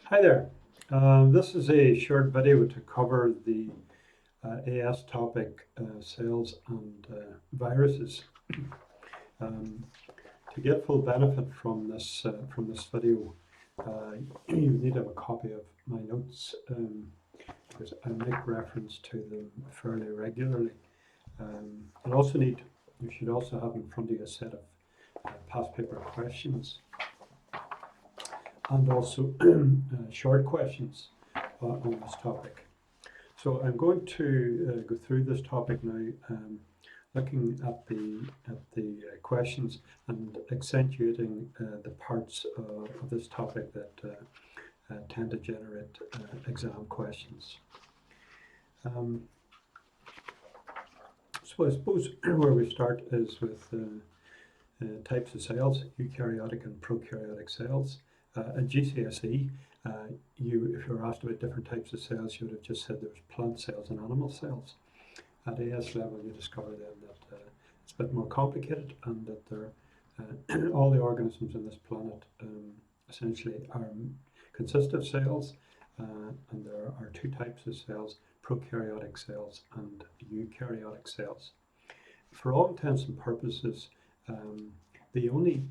Hi there. This is a short video to cover the AS topic, cells and viruses. Um, to get full benefit from this video, you need to have a copy of my notes because I make reference to them fairly regularly. You should also have in front of you a set of past paper questions and also short questions on this topic. So I'm going to go through this topic now, looking at the questions and accentuating the parts of this topic that tend to generate exam questions. So I suppose where we start is with types of cells, eukaryotic and prokaryotic cells. At GCSE, if you were asked about different types of cells, you would have just said there was plant cells and animal cells. At AS level, you discover then that it's a bit more complicated and that all the organisms on this planet essentially consist of cells, and there are two types of cells, prokaryotic cells and eukaryotic cells. For all intents and purposes, um, the only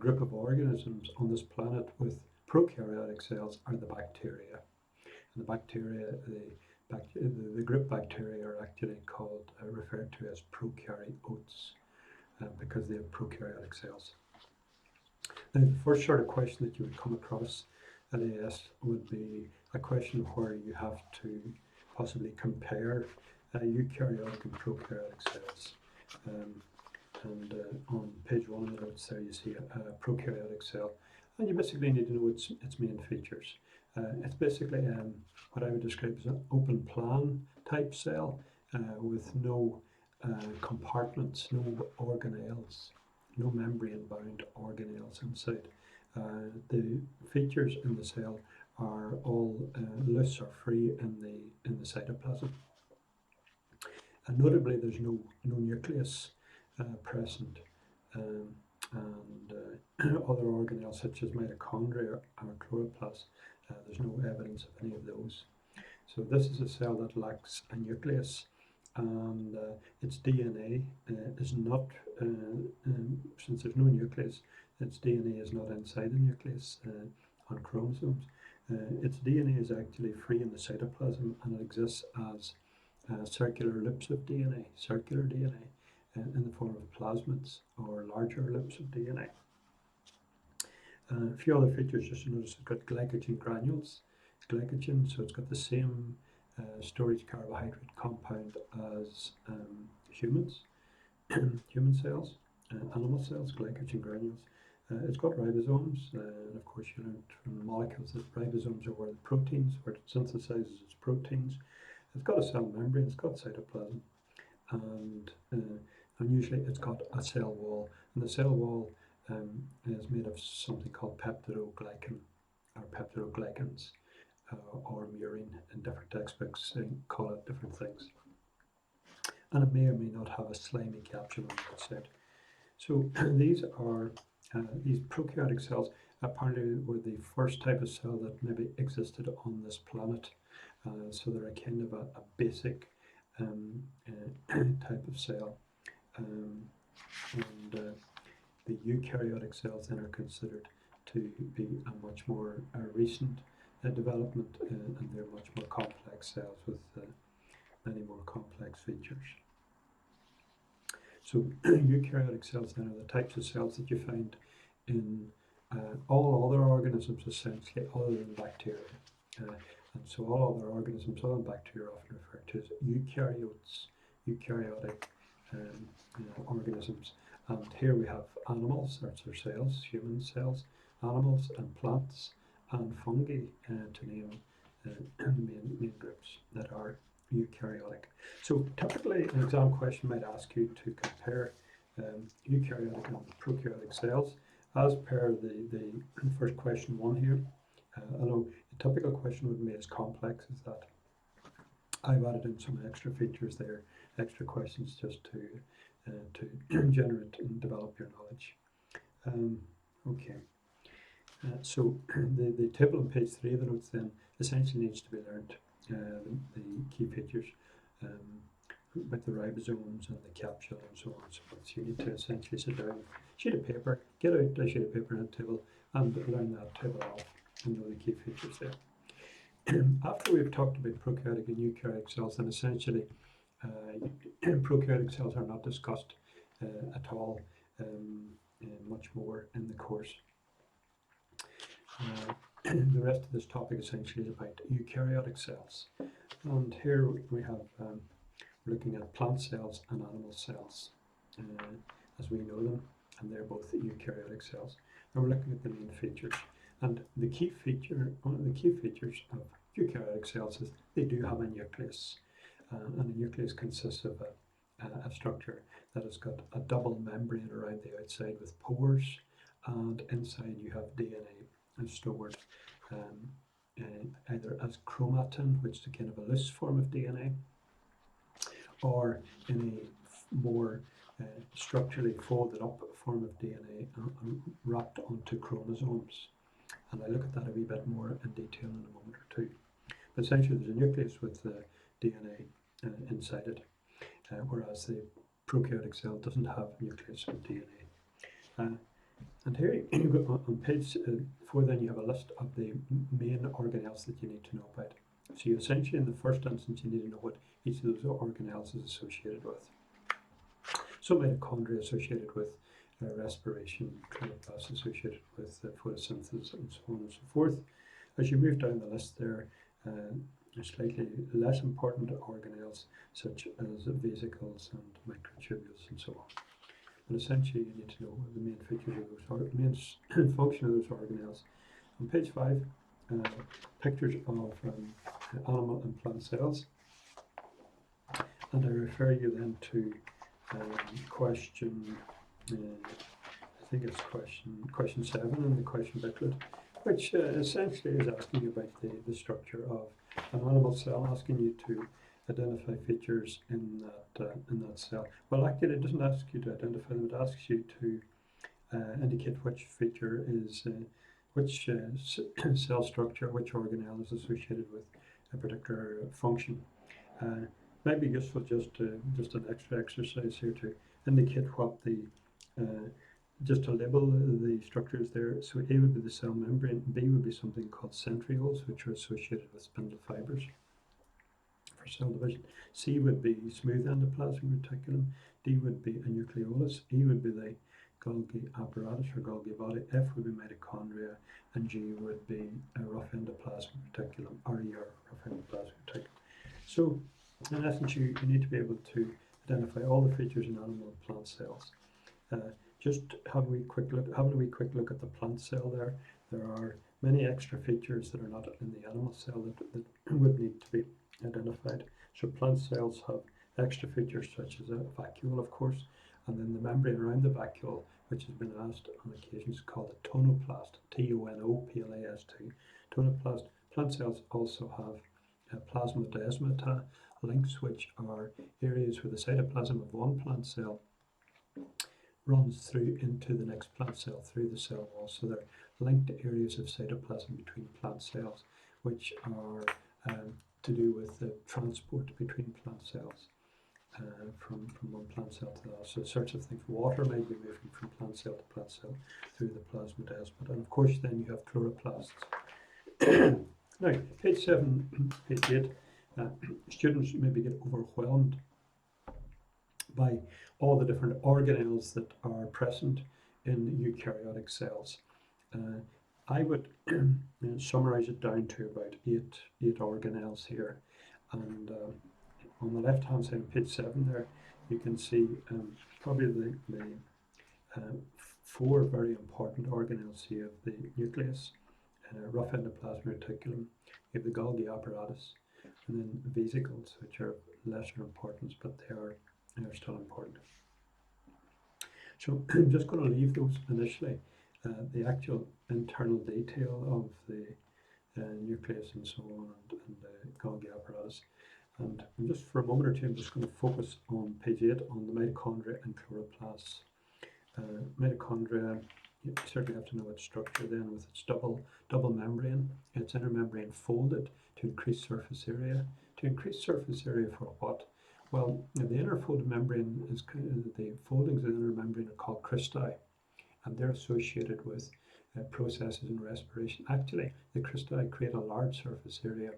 group of organisms on this planet with prokaryotic cells are the bacteria. And the group bacteria are actually referred to as prokaryotes because they have prokaryotic cells. Now, the first sort of question that you would come across at AS would be a question where you have to possibly compare eukaryotic and prokaryotic cells. Um, and on page 1 of the notes there you see a prokaryotic cell, and you basically need to know its main features. It's basically what I would describe as an open plan type cell with no compartments, no organelles, no membrane bound organelles inside. The features in the cell are all loose or free in the cytoplasm. And notably, there's no nucleus present, um, and other organelles such as mitochondria or chloroplast, there's no evidence of any of those. So this is a cell that lacks a nucleus, and its DNA is not, since there's no nucleus, its DNA is not inside the nucleus on chromosomes. Its DNA is actually free in the cytoplasm, and it exists as circular loops of DNA, circular DNA, in the form of plasmids or larger loops of DNA. A few other features, just to notice, it's got glycogen granules, glycogen, so it's got the same storage carbohydrate compound as humans, human cells, animal cells, glycogen granules. It's got ribosomes, and of course you learned from the molecules that ribosomes are where the proteins, where it synthesizes its proteins. It's got a cell membrane, it's got cytoplasm, and usually it's got a cell wall, and the cell wall is made of something called peptidoglycan or peptidoglycans or murine. In different textbooks call it different things, and it may or may not have a slimy capsule on the outside. So these prokaryotic cells apparently were the first type of cell that maybe existed on this planet. So they're a kind of a basic type of cell. And the eukaryotic cells then are considered to be a much more recent development, and they're much more complex cells with many more complex features. So eukaryotic cells then are the types of cells that you find in all other organisms essentially other than bacteria. And so all other organisms other than bacteria are often referred to as eukaryotes, eukaryotic organisms. And here we have animals, that's our cells, human cells, animals and plants and fungi, to name the main groups that are eukaryotic. So typically an exam question might ask you to compare eukaryotic and prokaryotic cells as per the first question 1 here. Although the typical question would be as complex as that. I've added in some extra features there, extra questions just to generate and develop your knowledge. Okay. So the table on page 3 of the notes then essentially needs to be learned. The key features um, with the ribosomes and the capsule and so on and so forth. So you need to essentially sit down, sheet of paper, get out a sheet of paper and a table and learn that table off and know the key features there. After we've talked about prokaryotic and eukaryotic cells, then essentially prokaryotic cells are not discussed at all much more in the course. The rest of this topic essentially is about eukaryotic cells. And here we have, we're looking at plant cells and animal cells as we know them, and they're both eukaryotic cells. And we're looking at the main features. And the key feature, one of the key features of eukaryotic cells is they do have a nucleus. And a nucleus consists of a structure that has got a double membrane around the outside with pores, and inside you have DNA stored either as chromatin, which is a kind of a loose form of DNA, or in a more structurally folded up form of DNA wrapped onto chromosomes. And I'll look at that a wee bit more in detail in a moment or two. But essentially there's a nucleus with DNA inside it, whereas the prokaryotic cell doesn't have a nucleus with DNA. And here you go on page 4, then you have a list of the main organelles that you need to know about. So you essentially, in the first instance, you need to know what each of those organelles is associated with. So mitochondria associated with respiration, chloroplasts associated with photosynthesis, and so on and so forth. As you move down the list there, slightly less important organelles such as vesicles and microtubules and so on. But essentially you need to know the main features of those, main function of those organelles. On page 5, pictures of animal and plant cells. And I refer you then to question, I think it's question 7 in the question booklet, which essentially is asking you about the structure of an animal cell, asking you to identify features in that cell. Well, actually, it doesn't ask you to identify them; it asks you to indicate which feature is which cell structure, which organelle is associated with a particular function. Might be useful just an extra exercise here to indicate what the just to label the structures there. So A would be the cell membrane, B would be something called centrioles, which are associated with spindle fibers for cell division. C would be smooth endoplasmic reticulum, D would be a nucleolus, E would be the Golgi apparatus or Golgi body, F would be mitochondria, and G would be a rough endoplasmic reticulum, RER, rough endoplasmic reticulum. So in essence, you need to be able to identify all the features in animal and plant cells. Just having a wee quick look at the plant cell there. There are many extra features that are not in the animal cell that would need to be identified. So plant cells have extra features such as a vacuole, of course, and then the membrane around the vacuole, which has been asked on occasions, called a tonoplast, T-O-N-O-P-L-A-S-T, tonoplast. Plant cells also have plasmodesmata links, which are areas where the cytoplasm of one plant cell runs through into the next plant cell through the cell wall. So they're linked areas of cytoplasm between plant cells, which are to do with the transport between plant cells from one plant cell to the other. So sorts of things. Water might be moving from plant cell to plant cell through the plasmodesmata. And of course then you have chloroplasts. Now, page 7, page 8, students maybe get overwhelmed by all the different organelles that are present in eukaryotic cells. I would summarize it down to about eight organelles here. And on the left hand side of page 7 there, you can see probably the 4 very important organelles here: the nucleus, rough endoplasmic reticulum, you have the Golgi apparatus, and then vesicles, which are lesser importance, but they are still important. So I'm just going to leave those initially, the actual internal detail of the nucleus and so on, and the Golgi apparatus. And just for a moment or two, I'm just going to focus on page 8 on the mitochondria and chloroplasts. Mitochondria you certainly have to know its structure then with its double membrane. Its inner membrane folded to increase surface area. To increase surface area for what? Well, the inner folded membrane is the foldings of the inner membrane are called cristae, and they're associated with processes in respiration. Actually, the cristae create a large surface area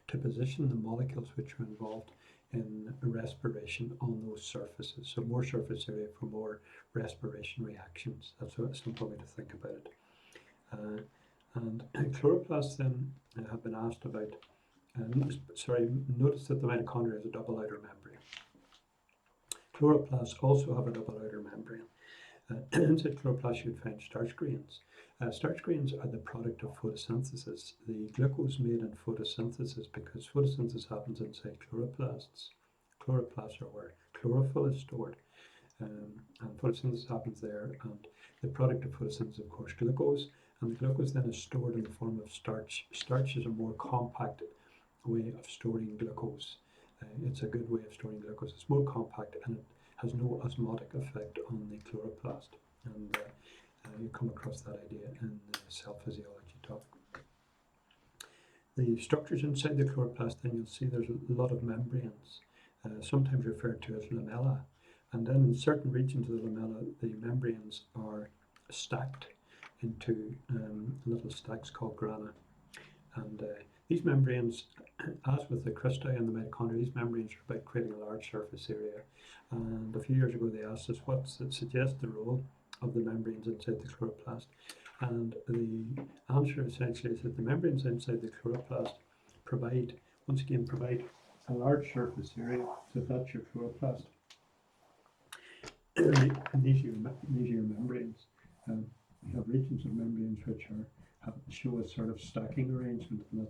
to position the molecules which are involved in respiration on those surfaces. So more surface area for more respiration reactions. That's a simple way to think about it. And chloroplasts then have been asked about. Notice that the mitochondria has a double outer membrane. Chloroplasts also have a double outer membrane. Inside chloroplasts you would find starch grains. Starch grains are the product of photosynthesis. The glucose made in photosynthesis, because photosynthesis happens inside chloroplasts. Chloroplasts are where chlorophyll is stored, and photosynthesis happens there. And the product of photosynthesis, of course, glucose, and the glucose then is stored in the form of starch. Starch is a more compact way of storing glucose. It's a good way of storing glucose. It's more compact and it has no osmotic effect on the chloroplast. And you come across that idea in the cell physiology topic. The structures inside the chloroplast, then you'll see there's a lot of membranes, sometimes referred to as lamella. And then in certain regions of the lamella, the membranes are stacked into little stacks called grana. And these membranes, as with the cristae and the mitochondria, these membranes are about creating a large surface area. And a few years ago they asked us what suggests the role of the membranes inside the chloroplast. And the answer essentially is that the membranes inside the chloroplast provide a large surface area. So that's your chloroplast. And these are your membranes. You have regions of membranes which show a sort of stacking arrangement, and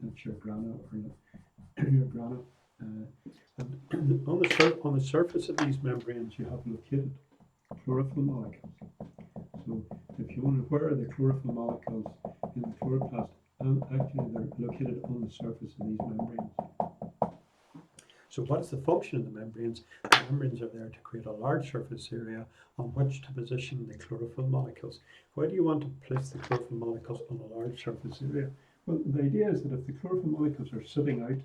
that's your grana or your grana. And on the surface of these membranes, you have located chlorophyll molecules. So if you wonder where are the chlorophyll molecules in the chloroplast, actually they're located on the surface of these membranes. So what is the function of the membranes? The membranes are there to create a large surface area on which to position the chlorophyll molecules. Why do you want to place the chlorophyll molecules on a large surface area? Well, the idea is that if the chlorophyll molecules are sitting out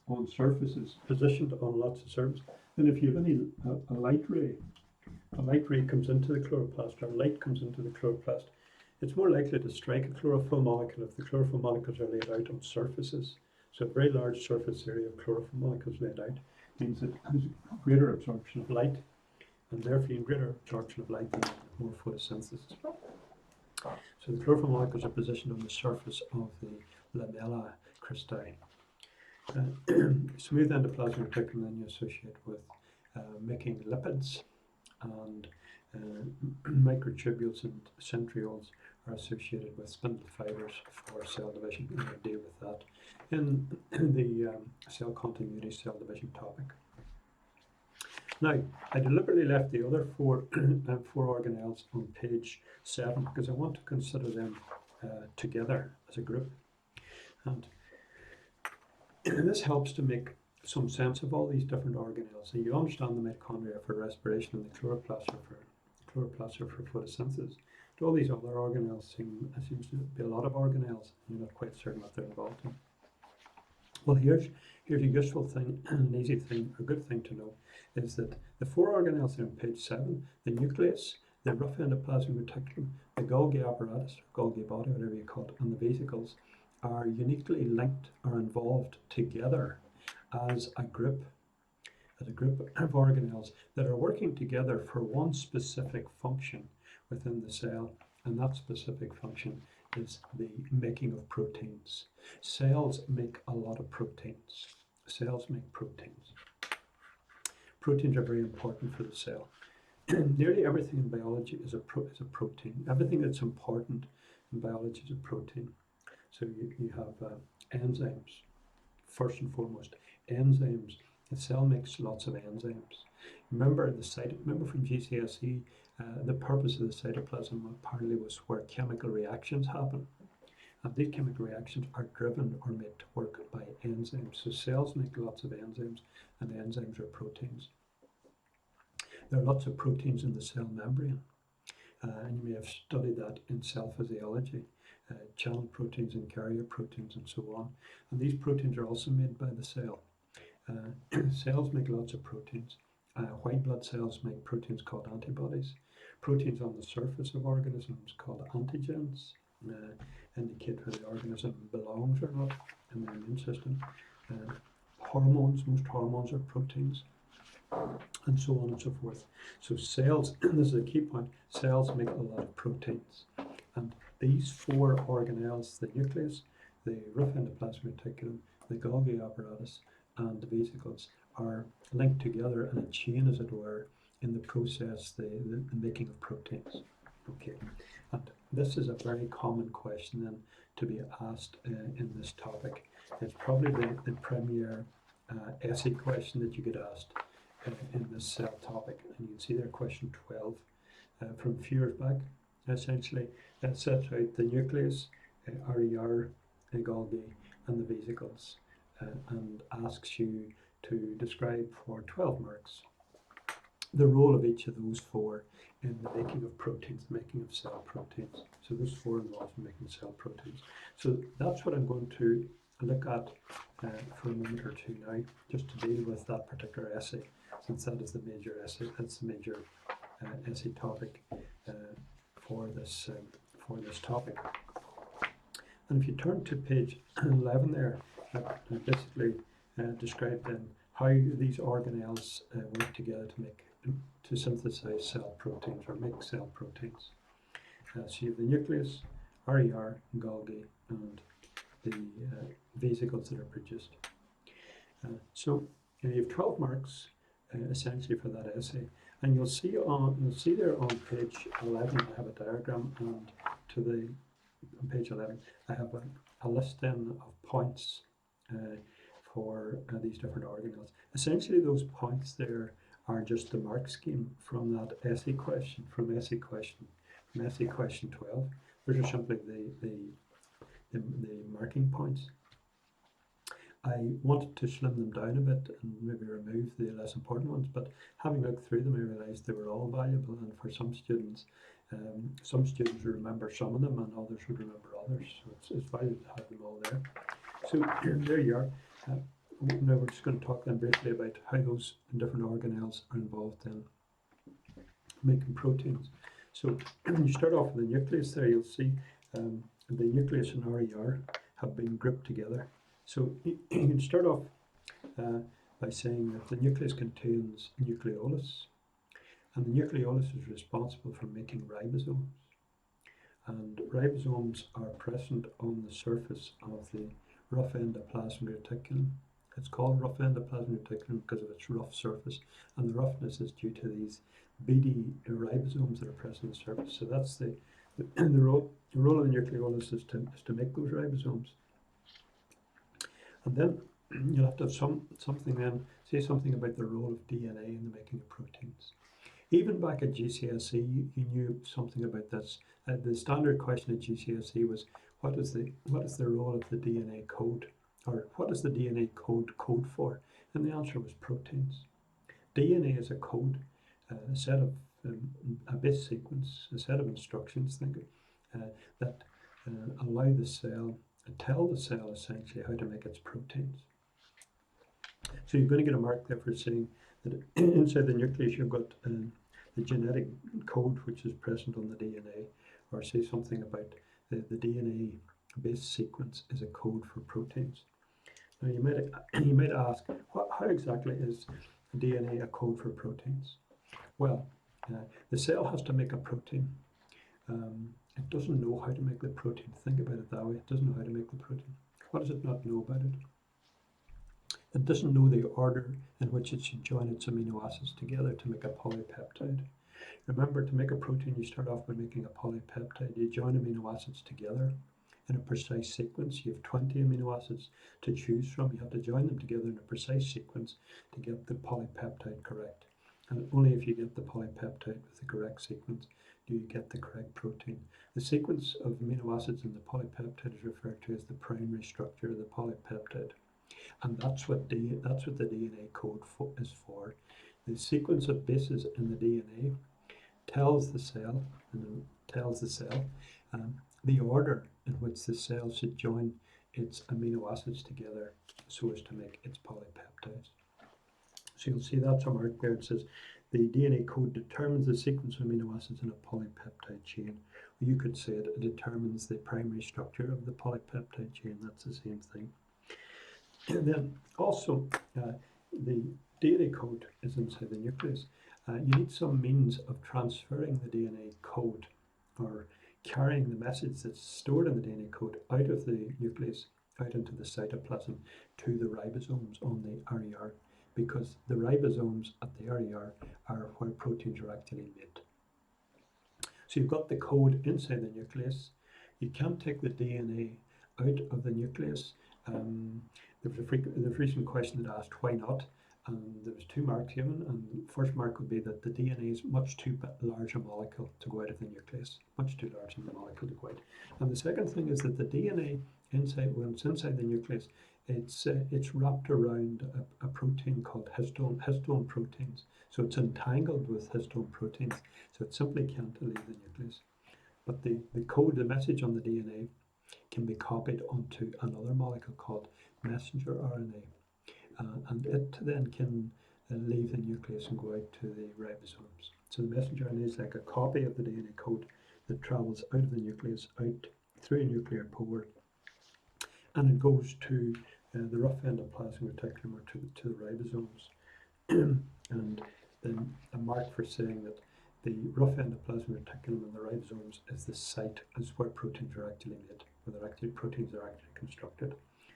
on surfaces, positioned on lots of surfaces, then if you have a light ray comes into the chloroplast, or light comes into the chloroplast, it's more likely to strike a chlorophyll molecule if the chlorophyll molecules are laid out on surfaces. So a very large surface area of chlorophyll molecules laid out means that there's greater absorption of light, and therefore in greater absorption of light, then more photosynthesis. So the chlorophyll molecules are positioned on the surface of the lamella cristae. Smooth endoplasmic reticulum then you associate with making lipids, and microtubules and centrioles are associated with spindle fibers for cell division, and we'll deal with that in the cell continuity, cell division topic. Now, I deliberately left the other four organelles on page 7 because I want to consider them together as a group. And this helps to make some sense of all these different organelles. So you understand the mitochondria for respiration and the chloroplast are for photosynthesis. But all these other organelles seems to be a lot of organelles, and you're not quite certain what they're involved in. Well, here's a useful thing, an easy thing, a good thing to know, is that the four organelles on page 7, the nucleus, the rough endoplasmic reticulum, the Golgi apparatus, or Golgi body, whatever you call it, and the vesicles, are uniquely linked or involved together as a group of organelles that are working together for one specific function within the cell, and that specific function is the making of proteins. Cells make a lot of proteins. Cells make proteins. Proteins are very important for the cell. Nearly everything in biology is a protein. Everything that's important in biology is a protein. So you have enzymes, first and foremost. Enzymes. The cell makes lots of enzymes. Remember from GCSE, the purpose of the cytoplasm apparently was where chemical reactions happen. And these chemical reactions are driven or made to work by enzymes. So cells make lots of enzymes, and the enzymes are proteins. There are lots of proteins in the cell membrane. and you may have studied that in cell physiology, channel proteins and carrier proteins and so on. And these proteins are also made by the cell. Cells make lots of proteins. White blood cells make proteins called antibodies. Proteins on the surface of organisms called antigens indicate whether the organism belongs or not in the immune system. Hormones, most hormones are proteins, and so on and so forth. So cells, this is a key point, cells make a lot of proteins. And these four organelles, the nucleus, the rough endoplasmic reticulum, the Golgi apparatus, and the vesicles, are linked together in a chain, as it were, in the process, the making of proteins. Okay, and this is a very common question then to be asked in this topic. It's probably the premier essay question that you get asked in this cell topic. And you can see there question 12 from a few years back. Essentially, it sets out the nucleus, RER, Golgi, and the vesicles, and asks you to describe for 12 marks the role of each of those four in the making of proteins, the making of cell proteins. So those four involved in making cell proteins. So that's what I'm going to look at for a moment or two now, just to deal with that particular essay, since that is the major essay. That's the major essay topic for this topic. And if you turn to page 11 there, I basically describe then how these organelles work together to synthesize cell proteins or make cell proteins. So you have the nucleus, RER, Golgi, and the vesicles that are produced. So you have 12 marks essentially for that essay, and you'll see there on page 11 I have a diagram, and on page 11 I have a list then of points for these different organelles. Essentially, those points there are just the mark scheme from that essay question, from essay question 12. Those are simply the marking points. I wanted to slim them down a bit and maybe remove the less important ones, but having looked through them, I realised they were all valuable, and for some students would remember some of them and others would remember others, so it's valuable to have them all there. So there you are. Now we're just going to talk then briefly about how those different organelles are involved in making proteins. So when you start off with the nucleus there, you'll see the nucleus and RER have been grouped together. So you can start off by saying that the nucleus contains nucleolus, and the nucleolus is responsible for making ribosomes. And ribosomes are present on the surface of the rough endoplasmic reticulum. It's called rough endoplasmic reticulum because of its rough surface, and the roughness is due to these beady ribosomes that are present on the surface. So that's the role of the nucleolus is to make those ribosomes. And then you'll have to have something then, say something about the role of DNA in the making of proteins. Even back at GCSE, you knew something about this. The standard question at GCSE was, what is the role of the DNA code, or what does the DNA code for? And the answer was proteins. DNA is a code, a set of a base sequence, a set of instructions, that allow the cell, tell the cell essentially how to make its proteins. So you're going to get a mark there for saying that inside the nucleus you've got the genetic code which is present on the DNA, or say something about the DNA base sequence is a code for proteins. Now you might ask, how exactly is DNA a code for proteins? Well, the cell has to make a protein. It doesn't know how to make the protein. Think about it that way. It doesn't know how to make the protein. What does it not know about it? It doesn't know the order in which it should join its amino acids together to make a polypeptide. Remember, to make a protein, you start off by making a polypeptide. You join amino acids together in a precise sequence. You have 20 amino acids to choose from. You have to join them together in a precise sequence to get the polypeptide correct. And only if you get the polypeptide with the correct sequence do you get the correct protein. The sequence of amino acids in the polypeptide is referred to as the primary structure of the polypeptide. And that's what the DNA code is for. The sequence of bases in the DNA tells the cell, and it tells the cell the order in which the cell should join its amino acids together so as to make its polypeptides. So you'll see that's a mark there. It says the DNA code determines the sequence of amino acids in a polypeptide chain. You could say it determines the primary structure of the polypeptide chain. That's the same thing. And then also, the DNA code is inside the nucleus. You need some means of transferring the DNA code or carrying the message that's stored in the DNA code out of the nucleus, out into the cytoplasm to the ribosomes on the RER, because the ribosomes at the RER are where proteins are actually made. So you've got the code inside the nucleus. You can't take the DNA out of the nucleus. There was a recent question that asked why not, and there was two marks given, and the first mark would be that the DNA is much too large a molecule to go out of the nucleus, much too large a molecule to go out. And the second thing is that the DNA inside, when it's inside the nucleus, it's wrapped around a protein called histone proteins. So it's entangled with histone proteins, so it simply can't leave the nucleus. But the code, the message on the DNA, can be copied onto another molecule called messenger RNA. And it then can leave the nucleus and go out to the ribosomes. So the messenger RNA is like a copy of the DNA code that travels out of the nucleus, out through a nuclear pore, and it goes to the rough endoplasmic reticulum or to the ribosomes. And then a mark for saying that the rough endoplasmic reticulum and the ribosomes is the site, is where proteins are actually made, where proteins are actually constructed.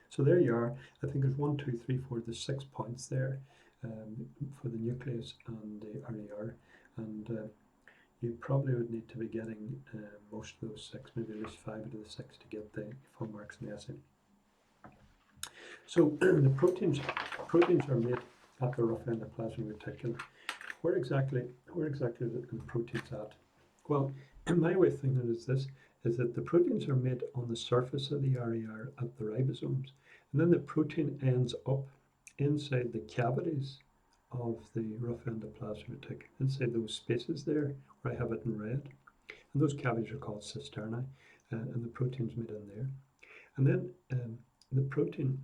So there you are. I think there's 1, 2, 3, 4, there's 6 points there for the nucleus and the RER, and you probably would need to be getting most of those 6, maybe at least 5 out of the 6 to get the full marks in the essay. So the proteins are made at the rough endoplasmic reticulum. Where exactly are the proteins at? Well, my way of thinking is this, is that the proteins are made on the surface of the RER at the ribosomes, and then the protein ends up inside the cavities of the rough endoplasmic reticulum, inside those spaces there where I have it in red. And those cavities are called cisternae, and the protein's made in there. And then the protein,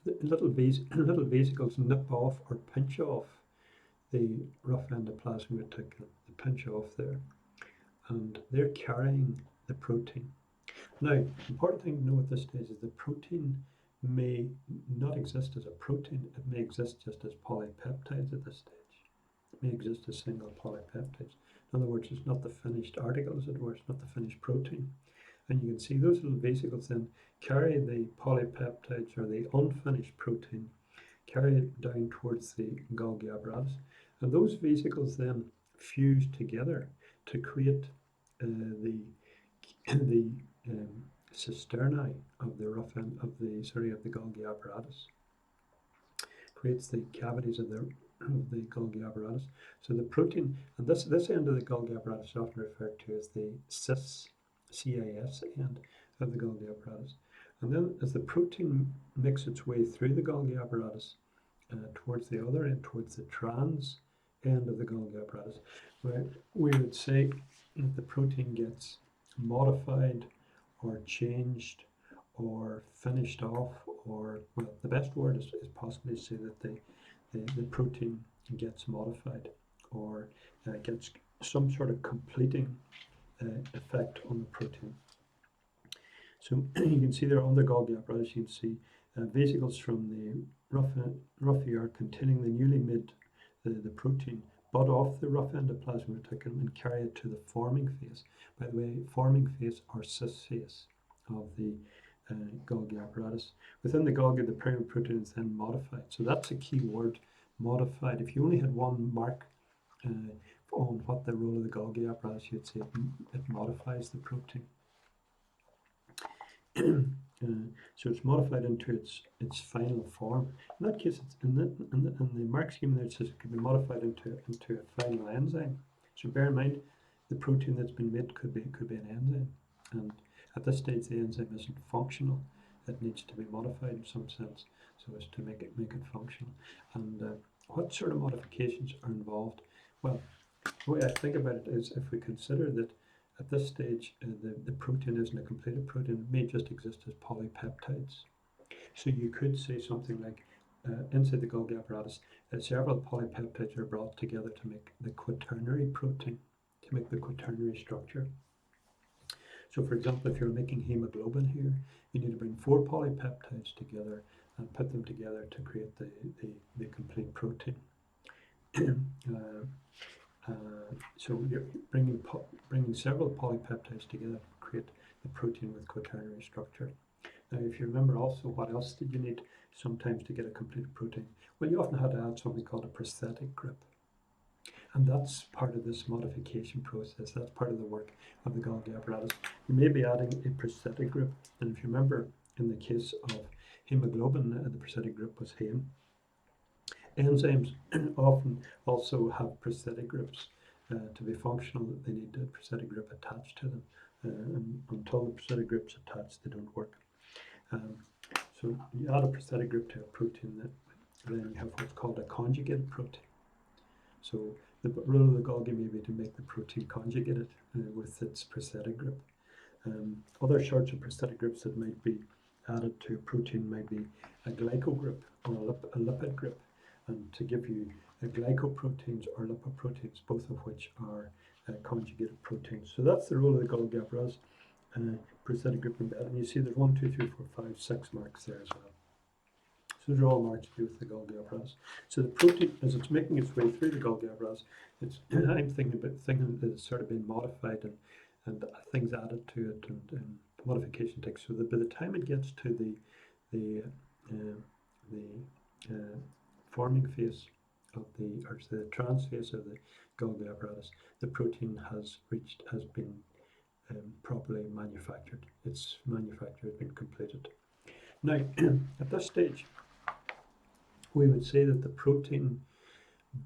the little vesicles nip off or pinch off the rough endoplasmic reticulum, they pinch off there, and they're carrying the protein. Now, the important thing to know at this stage is the protein may not exist as a protein, it may exist just as polypeptides at this stage. It may exist as single polypeptides. In other words, it's not the finished article, as it were, it's not the finished protein. And you can see those little vesicles then carry the polypeptides or the unfinished protein, carry it down towards the Golgi apparatus. And those vesicles then fuse together to create the cisternae of the rough end of the Golgi apparatus. Creates the cavities of the Golgi apparatus. So the protein, and this end of the Golgi apparatus is often referred to as the CIS end of the Golgi apparatus. And then as the protein makes its way through the Golgi apparatus towards the other end, towards the trans end of the Golgi apparatus, where we would say that the protein gets modified or changed or finished off, or, well, the best word is possibly to say that the protein gets modified or gets some sort of completing effect on the protein. So you can see there on the Golgi apparatus, you can see vesicles from the rough ER containing the newly made the protein bud off the rough endoplasmic reticulum and carry it to the forming phase. By the way, forming phase or CIS phase of the Golgi apparatus. Within the Golgi, the primary protein is then modified. So that's a key word, modified. If you only had one mark on what the role of the Golgi apparatus, you'd say it modifies the protein. So it's modified into its final form. In that case, it's in the mark scheme there, it says it can be modified into a final enzyme. So bear in mind, the protein that's been made could be an enzyme, and at this stage the enzyme isn't functional. It needs to be modified in some sense so as to make it functional. And what sort of modifications are involved? Well, The way I think about it is, if we consider that at this stage the protein isn't a completed protein, it may just exist as polypeptides. So you could say something like, inside the Golgi apparatus, several polypeptides are brought together to make the quaternary protein, to make the quaternary structure. So for example, if you're making hemoglobin here, you need to bring 4 polypeptides together and put them together to create the complete protein. So you're bringing several polypeptides together to create the protein with quaternary structure. Now, if you remember also, what else did you need sometimes to get a complete protein? Well, you often had to add something called a prosthetic grip. And that's part of this modification process. That's part of the work of the Golgi apparatus. You may be adding a prosthetic grip. And if you remember, in the case of hemoglobin, the prosthetic grip was heme. Enzymes often also have prosthetic grips. To be functional, they need a prosthetic grip attached to them. And until the prosthetic grip's attached, they don't work. So you add a prosthetic grip to a protein, then you have what's called a conjugated protein. So the role of the Golgi may be to make the protein conjugated with its prosthetic grip. Other sorts of prosthetic grips that might be added to a protein might be a glycogrip or a lipid grip. And to give you glycoproteins or lipoproteins, both of which are conjugated proteins. So that's the role of the Golgi apparatus. Prosthetic grip embedded. And you see there's 1, 2, 3, 4, 5, 6 marks there as well. So they're all marks to do with the Golgi apparatus. So the protein, as it's making its way through the Golgi apparatus, I'm thinking that it's sort of been modified and things added to it and modification takes. So that by the time it gets to the forming phase of the trans phase of the Golgi apparatus, the protein has been properly manufactured. It's manufactured, been completed. Now, at this stage, we would say that the protein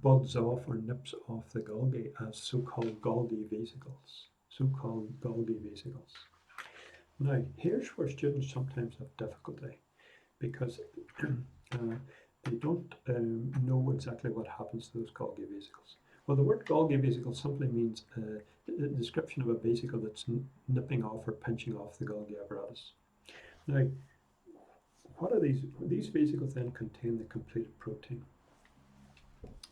buds off or nips off the Golgi as so-called Golgi vesicles. So-called Golgi vesicles. Now, here's where students sometimes have difficulty because they don't know exactly what happens to those Golgi vesicles. Well, the word Golgi vesicle simply means a description of a vesicle that's nipping off or pinching off the Golgi apparatus. Now, what are these? These vesicles then contain the completed protein.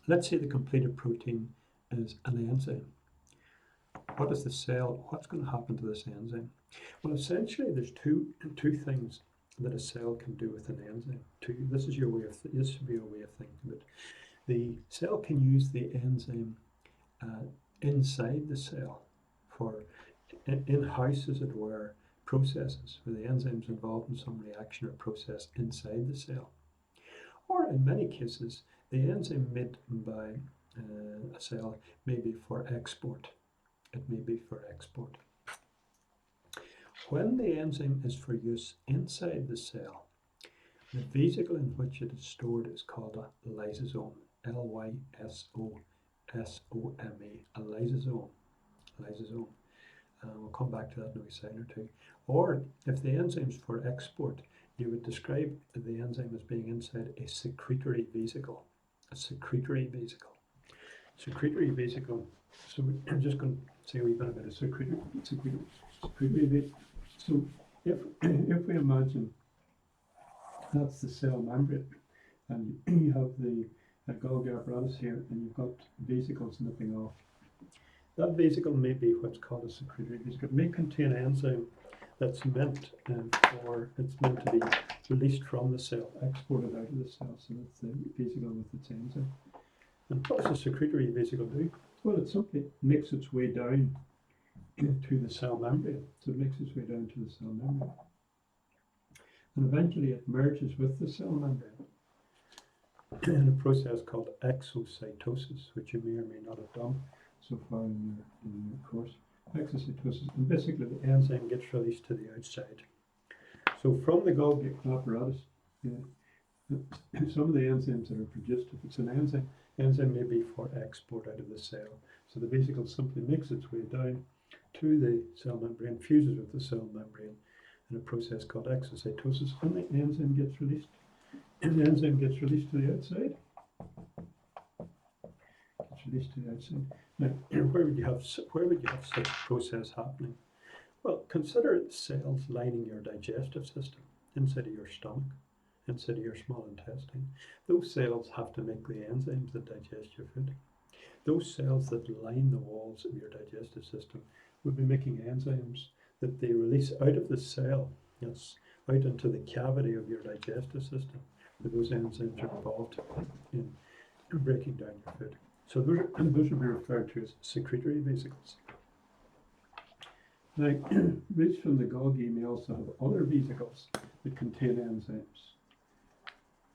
Let's say the completed protein is an enzyme. What is the cell? What's going to happen to this enzyme? Well, essentially, there's two things that a cell can do with an enzyme. This is your way of this should be your way of thinking of it. The cell can use the enzyme inside the cell for in-house, as it were, processes where the enzyme's involved in some reaction or process inside the cell. Or in many cases, the enzyme made by a cell may be for export. It may be for export. When the enzyme is for use inside the cell, the vesicle in which it is stored is called a lysosome. Lysosome, a lysosome. Lysosome. We'll come back to that in a second or two. Or if the enzyme's for export, you would describe the enzyme as being inside a secretory vesicle. A secretory vesicle. Secretory vesicle. So I'm just going to say a wee bit about a secretory vesicle. So if we imagine that's the cell membrane, and you have the Golgi apparatus here, and you've got vesicles nipping off. That vesicle may be what's called a secretory vesicle. It may contain an enzyme that's meant to be released from the cell, exported out of the cell. So that's the vesicle with its enzyme. And what does a secretory vesicle do? Well, it simply makes its way down to the cell membrane. So it makes its way down to the cell membrane. And eventually it merges with the cell membrane in a process called exocytosis, which you may or may not have done so far in your course. Exocytosis, and basically the enzyme gets released to the outside. So from the Golgi apparatus, some of the enzymes that are produced, if it's an enzyme may be for export out of the cell. So the vesicle simply makes its way down to the cell membrane, fuses with the cell membrane in a process called exocytosis, and the enzyme gets released. And the enzyme gets released to the outside. Now, where would you have such process happening? Well, consider cells lining your digestive system, inside of your stomach, inside of your small intestine. Those cells have to make the enzymes that digest your food. Those cells that line the walls of your digestive system will be making enzymes that they release out of the cell, yes, out into the cavity of your digestive system, where those enzymes are involved in breaking down your food. So those would be referred to as secretory vesicles. Now, reads from the Golgi may also have other vesicles that contain enzymes.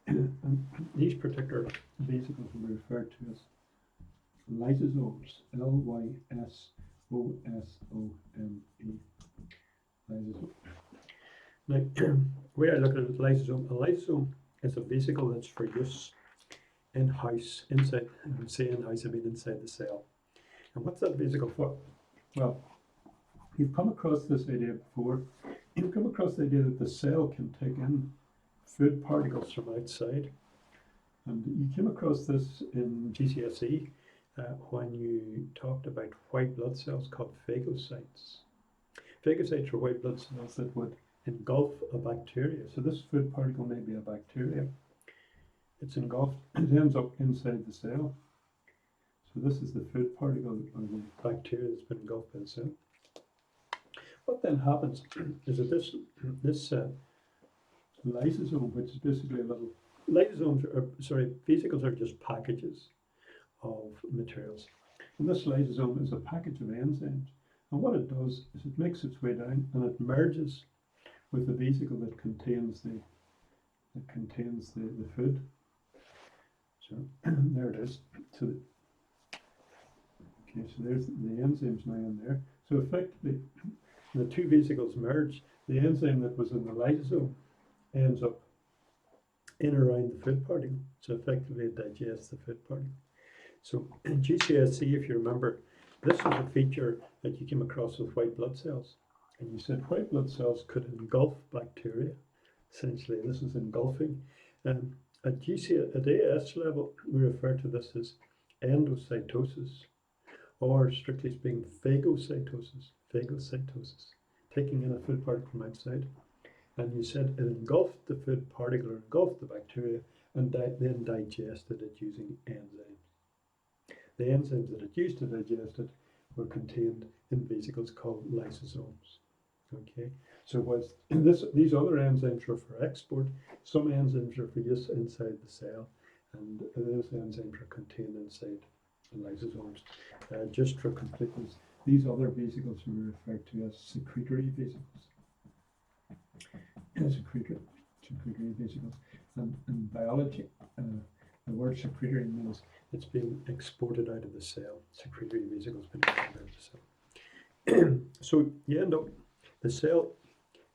And these particular vesicles will be referred to as lysosomes, Lysosome. Lysosome. Now, the way I look at it, a lysosome is a vesicle that's for use in-house, inside, say in-house, I mean inside the cell. And what's that vesicle for? Well, you've come across this idea before. You've come across the idea that the cell can take in food particles from outside. And you came across this in GCSE when you talked about white blood cells called phagocytes. Phagocytes are white blood cells that would engulf a bacteria. So this food particle may be a bacteria. It's engulfed, it ends up inside the cell. So this is the food particle or the bacteria that's been engulfed by the cell. What then happens is that this lysosome, which is basically a little, vesicles are just packages of materials. And this lysosome is a package of enzymes. And what it does is it makes its way down and it merges with the vesicle that contains the food. So there it is. So there's the enzymes now in there. So effectively, the two vesicles merge. The enzyme that was in the lysosome ends up in around the food particle. So effectively, it digests the food particle. So in GCSE, if you remember, this is a feature that you came across with white blood cells. And you said white blood cells could engulf bacteria. Essentially, this is engulfing. At AS level, we refer to this as endocytosis, or strictly speaking, phagocytosis, taking in a food particle from outside. And you said it engulfed the food particle, or engulfed the bacteria, and then digested it using enzymes. The enzymes that it used to digest it were contained in vesicles called lysosomes. Okay, so whilst these other enzymes are for export, some enzymes are for use inside the cell, and those enzymes are contained inside the lysosomes. Just for completeness, these other vesicles we refer to as secretory vesicles. Secretory vesicles. And in biology, the word secretory means it's being exported out of the cell. Secretory vesicles being exported out of the cell. So you end up, the cell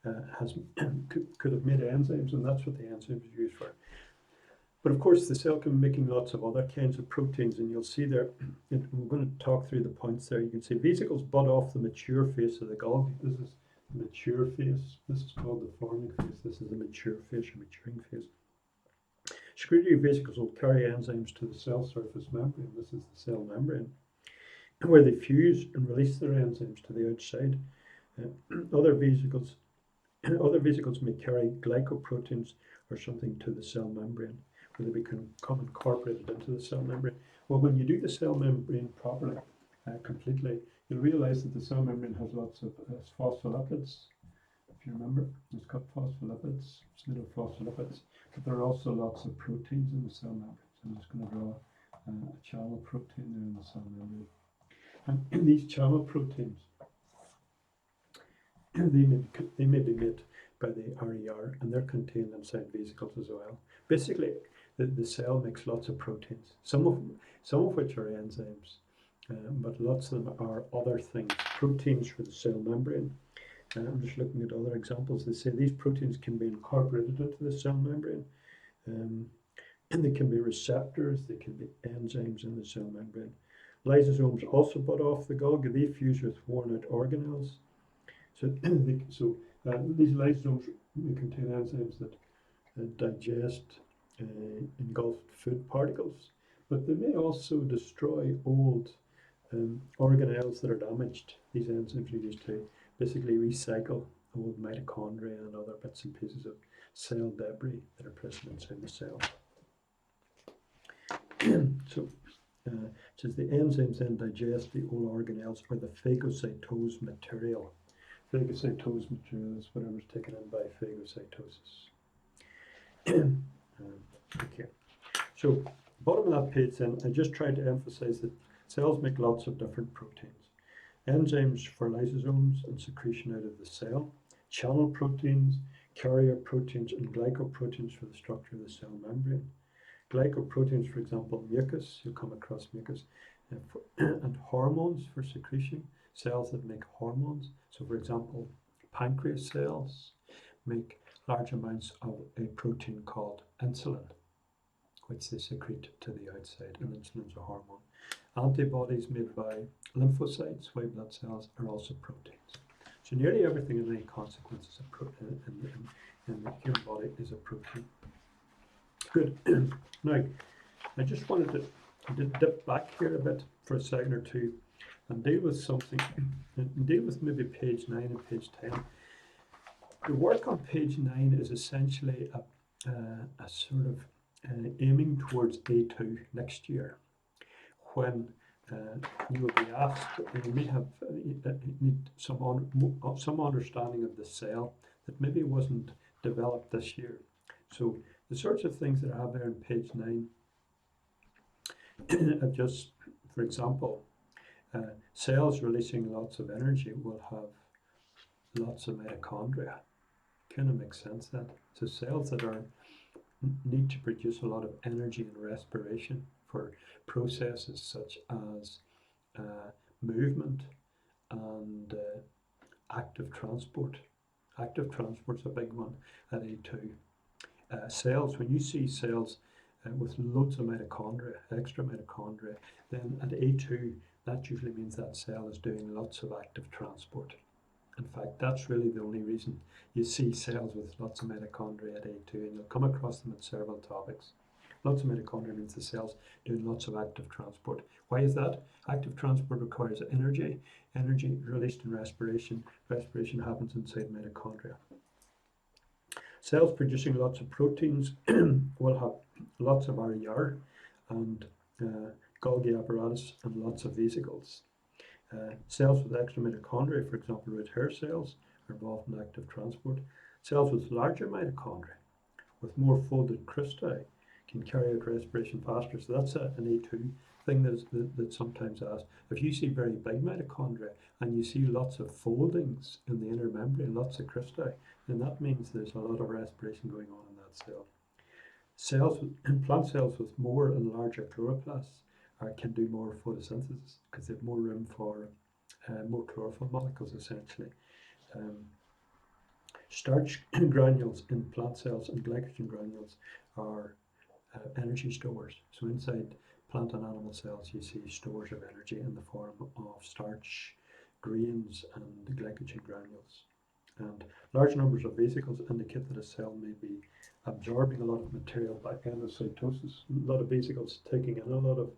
could have made enzymes, and that's what the enzymes are used for. But of course, the cell can be making lots of other kinds of proteins, and you'll see there, and we're going to talk through the points there. You can see vesicles bud off the mature face of the Golgi. This is the mature phase. This is called the forming phase. This is the mature phase or maturing phase. Secretory vesicles will carry enzymes to the cell surface membrane. This is the cell membrane, where they fuse and release their enzymes to the outside. Other vesicles may carry glycoproteins or something to the cell membrane, where they become incorporated into the cell membrane. Well, when you do the cell membrane properly, completely, you'll realize that the cell membrane has lots of phospholipids. If you remember, it's got phospholipids, it's made of phospholipids, but there are also lots of proteins in the cell membrane. So I'm just going to draw a channel protein there in the cell membrane. And in these channel proteins, they may be made by the RER, and they're contained inside vesicles as well. Basically, the cell makes lots of proteins, some of which are enzymes, but lots of them are other things, proteins for the cell membrane. I'm just looking at other examples. They say these proteins can be incorporated into the cell membrane, and they can be receptors, they can be enzymes in the cell membrane. Lysosomes also bud off the Golgi. They fuse with worn out organelles. So these lysosomes contain enzymes that digest engulfed food particles, but they may also destroy old organelles that are damaged. These enzymes are used to basically recycle old mitochondria and other bits and pieces of cell debris that are present inside the cell. So, it says the enzymes then digest the old organelles or the phagocytosed material. Phagocytosed material is whatever's taken in by phagocytosis. Okay, so bottom of that page then, I just tried to emphasize that cells make lots of different proteins. Enzymes for lysosomes and secretion out of the cell, channel proteins, carrier proteins, and glycoproteins for the structure of the cell membrane. Glycoproteins, for example, mucus, you'll come across mucus, and hormones for secretion, cells that make hormones. So, for example, pancreas cells make large amounts of a protein called insulin, which they secrete to the outside, and insulin is a hormone. Antibodies made by lymphocytes, white blood cells, are also proteins. So nearly everything of any consequence is a protein in the human body is a protein. Good. Now, I just wanted to dip back here a bit for a second or two and deal with something, and deal with maybe page 9 and page 10. The work on page 9 is essentially a sort of aiming towards A2 next year, when you will be asked, you may have need some understanding of the cell that maybe wasn't developed this year. So the sorts of things that I have there on page 9 are just, for example, cells releasing lots of energy will have lots of mitochondria. Kind of makes sense that. So cells that need to produce a lot of energy and respiration for processes such as movement and active transport. Active transport's a big one at A2. Cells, when you see cells with loads of mitochondria, extra mitochondria, then at A2, that usually means that cell is doing lots of active transport. In fact, that's really the only reason you see cells with lots of mitochondria at A2, and you'll come across them in several topics. Lots of mitochondria means the cell's doing lots of active transport. Why is that? Active transport requires energy. Energy released in respiration. Respiration happens inside mitochondria. Cells producing lots of proteins will have lots of RER and Golgi apparatus and lots of vesicles. Cells with extra mitochondria, for example, red hair cells, are involved in active transport. Cells with larger mitochondria, with more folded cristae, can carry out respiration faster. So that's an A2 thing that's sometimes asked. If you see very big mitochondria and you see lots of foldings in the inner membrane, lots of cristae, then that means there's a lot of respiration going on in that cell. Plant cells with more and larger chloroplasts can do more photosynthesis because they have more room for more chlorophyll molecules, essentially. Starch granules in plant cells and glycogen granules are energy stores. So inside plant and animal cells, you see stores of energy in the form of starch, grains, and glycogen granules. And large numbers of vesicles indicate that a cell may be absorbing a lot of material by endocytosis, a lot of vesicles taking in a lot of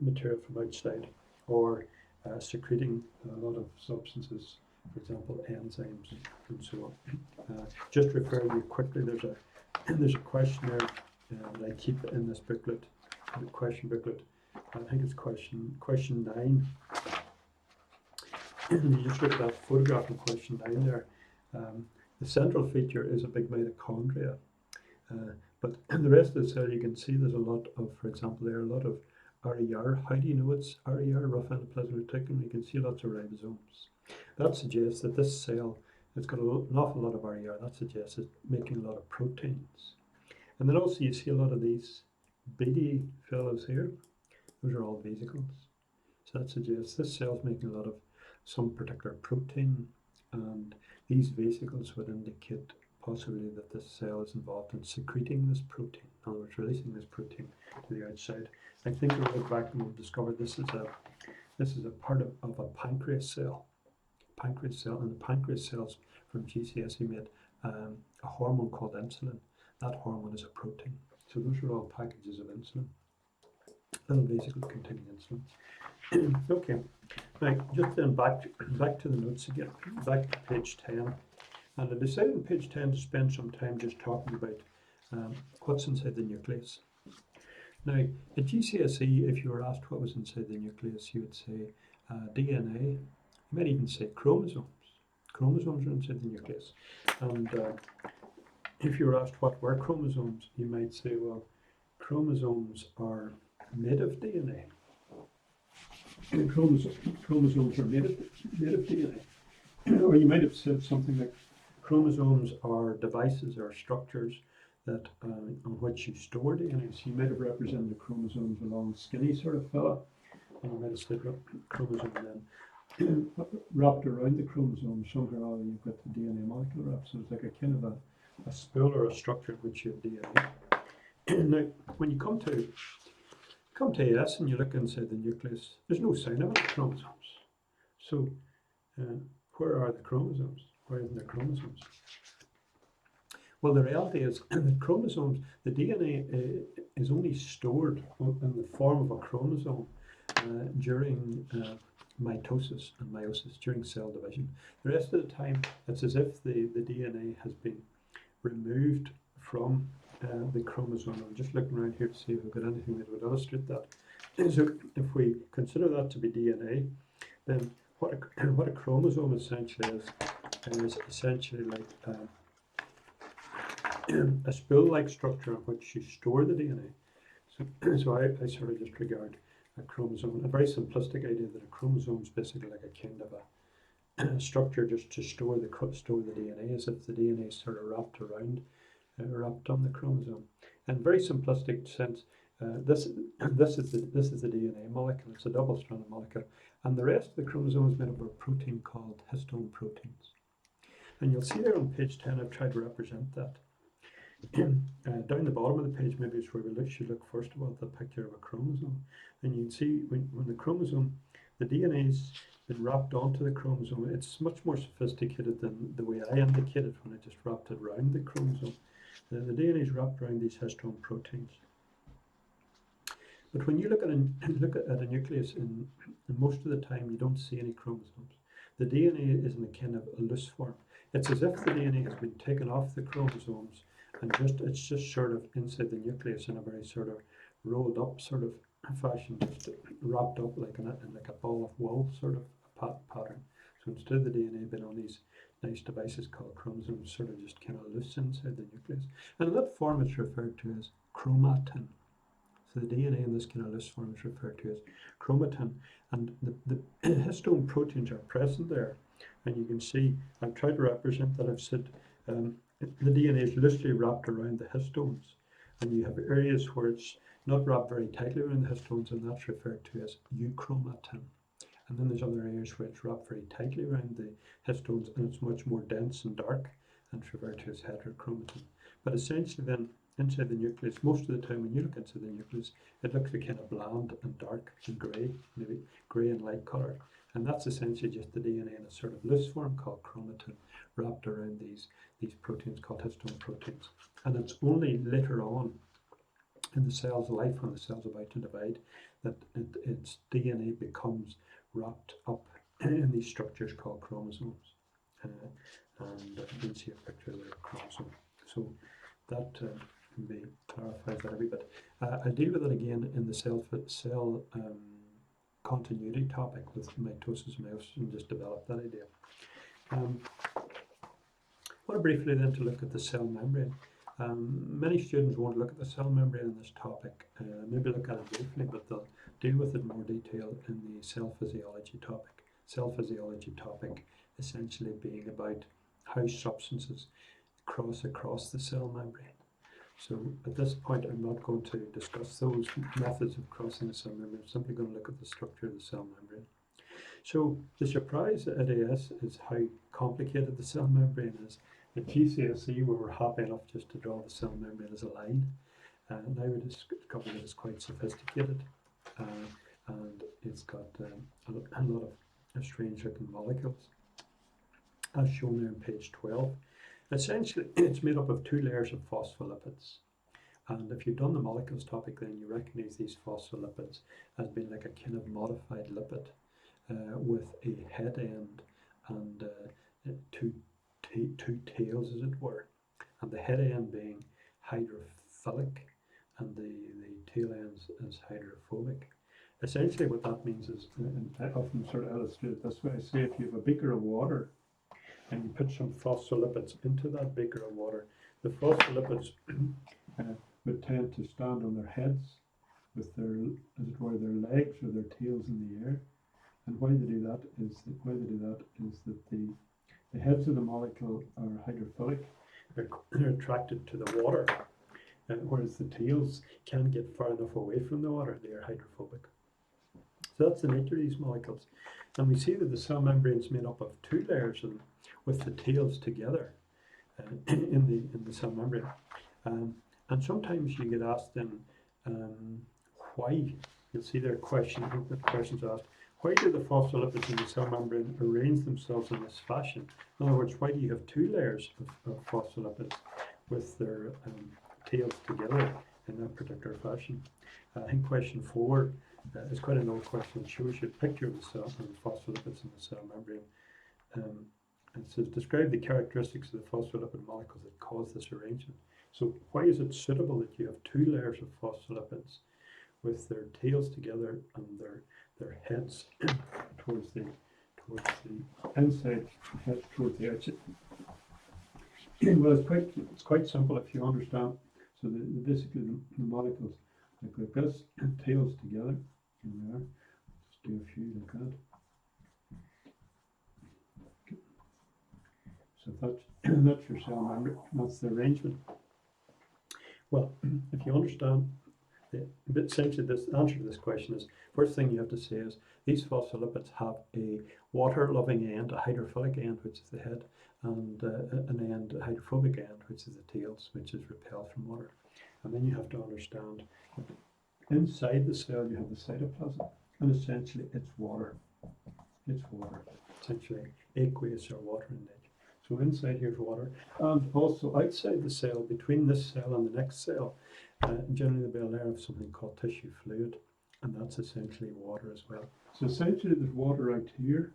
material from outside, or secreting a lot of substances, for example, enzymes and so on. Just referring you quickly, there's a questionnaire that I keep in this booklet, the question booklet. I think it's question 9. You just look at that photograph in question 9 there. The central feature is a big mitochondria, but in the rest of the cell you can see there's a lot of, for example, there are a lot of RER. How do you know it's RER, rough endoplasmic reticulum? You can see lots of ribosomes. That suggests that this cell has got an awful lot of RER. That suggests it's making a lot of proteins. And then also you see a lot of these beady fellows here. Those are all vesicles. So that suggests this cell's making a lot of some particular protein, and these vesicles would indicate possibly that this cell is involved in secreting this protein, in other words, releasing this protein to the outside. I think we'll look back and we'll discover this is a part of a pancreas cell. Pancreas cell, and the pancreas cells from GCSE made a hormone called insulin. That hormone is a protein. So those are all packages of insulin. little vesicle containing insulin. Okay, now just then back to the notes again, back to page 10. And I decided on page 10 to spend some time just talking about what's inside the nucleus. Now, at GCSE, if you were asked what was inside the nucleus, you would say DNA. You might even say chromosomes. Chromosomes are inside the nucleus. And if you were asked what were chromosomes, you might say, well, chromosomes are made of DNA. Chromosomes are made of DNA. Or you might have said something like, chromosomes are devices or structures that on which you store DNA. So you might have represented the chromosomes a long, skinny sort of fella, and you might have said chromosome then wrapped around the chromosome somewhere or other you've got the DNA molecule wrap. So it's like a kind of a spool or a structure in which you have DNA. Now, when you come to AS and you look inside the nucleus, there's no sign of any chromosomes. So where are the chromosomes? Where isn't there chromosomes? Well, the reality is that chromosomes, the DNA is only stored in the form of a chromosome during mitosis and meiosis, during cell division. The rest of the time, it's as if the DNA has been removed from the chromosome. I'm just looking around here to see if we've got anything that would illustrate that. So if we consider that to be DNA, then what a chromosome essentially is essentially like a spool-like structure in which you store the DNA. So I sort of just regard a chromosome, a very simplistic idea that a chromosome is basically like a kind of a structure just to store the DNA, as if the DNA is sort of wrapped on the chromosome. In very simplistic sense, this is the DNA molecule. It's a double-stranded molecule, and the rest of the chromosome is made up of a protein called histone proteins. And you'll see there on page 10, I've tried to represent that. Down the bottom of the page, maybe is where we should look first of all at the picture of a chromosome. And you can see when the chromosome, the DNA's been wrapped onto the chromosome. It's much more sophisticated than the way I indicated when I just wrapped it around the chromosome. The DNA is wrapped around these histone proteins. But when you look at a nucleus, in most of the time you don't see any chromosomes. The DNA is in a kind of a loose form. It's as if the DNA has been taken off the chromosomes and it's just sort of inside the nucleus in a very sort of rolled up sort of fashion, just wrapped up like in like a ball of wool sort of pattern. So instead of the DNA being on these nice devices called chromosomes, sort of just kind of loose inside the nucleus. And in that form it's referred to as chromatin. So the DNA in this kind of loose form is referred to as chromatin. And the histone proteins are present there. And you can see, I've tried to represent that. I've said the DNA is loosely wrapped around the histones. And you have areas where it's not wrapped very tightly around the histones, and that's referred to as euchromatin. And then there's other areas where it's wrapped very tightly around the histones, and it's much more dense and dark, and it's referred to as heterochromatin. But essentially then, inside the nucleus, most of the time when you look into the nucleus, it looks like kind of bland and dark and grey, maybe grey and light colour. And that's essentially just the DNA in a sort of loose form called chromatin, wrapped around these proteins called histone proteins. And it's only later on in the cell's life, when the cell's about to divide, that its DNA becomes wrapped up in these structures called chromosomes. And you can see a picture of the chromosome. So that maybe clarifies that a wee bit. I deal with it again in the cell continuity topic with mitosis and meiosis, and just develop that idea. I want to briefly then to look at the cell membrane. Many students won't look at the cell membrane in this topic, maybe look at it briefly, but they'll deal with it in more detail in the cell physiology topic. Cell physiology topic essentially being about how substances cross across the cell membrane. So at this point I'm not going to discuss those methods of crossing the cell membrane. I'm simply going to look at the structure of the cell membrane. So the surprise at AS is how complicated the cell membrane is. At GCSE we were happy enough just to draw the cell membrane as a line. Now we discover that it's quite sophisticated, and it's got a lot of strange looking molecules, as shown there on page 12. Essentially, it's made up of two layers of phospholipids. And if you've done the molecules topic, then you recognize these phospholipids as being like a kind of modified lipid with a head end and two tails, as it were. And the head end being hydrophilic and the tail end is hydrophobic. Essentially what that means is, and I often sort of illustrate it this way, say if you have a beaker of water and you put some phospholipids into that beaker of water, the phospholipids would tend to stand on their heads with their, as it were, their legs or their tails in the air. And why they do that is that the heads of the molecule are hydrophilic. They're attracted to the water, whereas the tails can't get far enough away from the water. They are hydrophobic. So that's the nature of these molecules. And we see that the cell membrane is made up of two layers and with the tails together in the cell membrane. And sometimes you get asked then why. You'll see there questions asked. Why do the phospholipids in the cell membrane arrange themselves in this fashion? In other words, why do you have two layers of phospholipids with their tails together in that particular fashion? I think question 4 is quite an old question. It shows you a picture of the cell and the phospholipids in the cell membrane. And says, describe the characteristics of the phospholipid molecules that cause this arrangement. So why is it suitable that you have two layers of phospholipids with their tails together and their heads towards the inside, head towards the outside? Well, it's quite simple if you understand. So basically the molecules like this, tails together in there. Just do a few like that. So that's your cell membrane. That's the arrangement. Well, if you understand, essentially this answer to this question is, first thing you have to say is these phospholipids have a water-loving end, a hydrophilic end, which is the head, and an end, a hydrophobic end, which is the tails, which is repelled from water. And then you have to understand that inside the cell you have the cytoplasm, and essentially it's water. It's water, essentially aqueous or water in nature. So inside here's water, and also outside the cell, between this cell and the next cell, generally there'll be a layer of something called tissue fluid, and that's essentially water as well. So essentially there's water out here,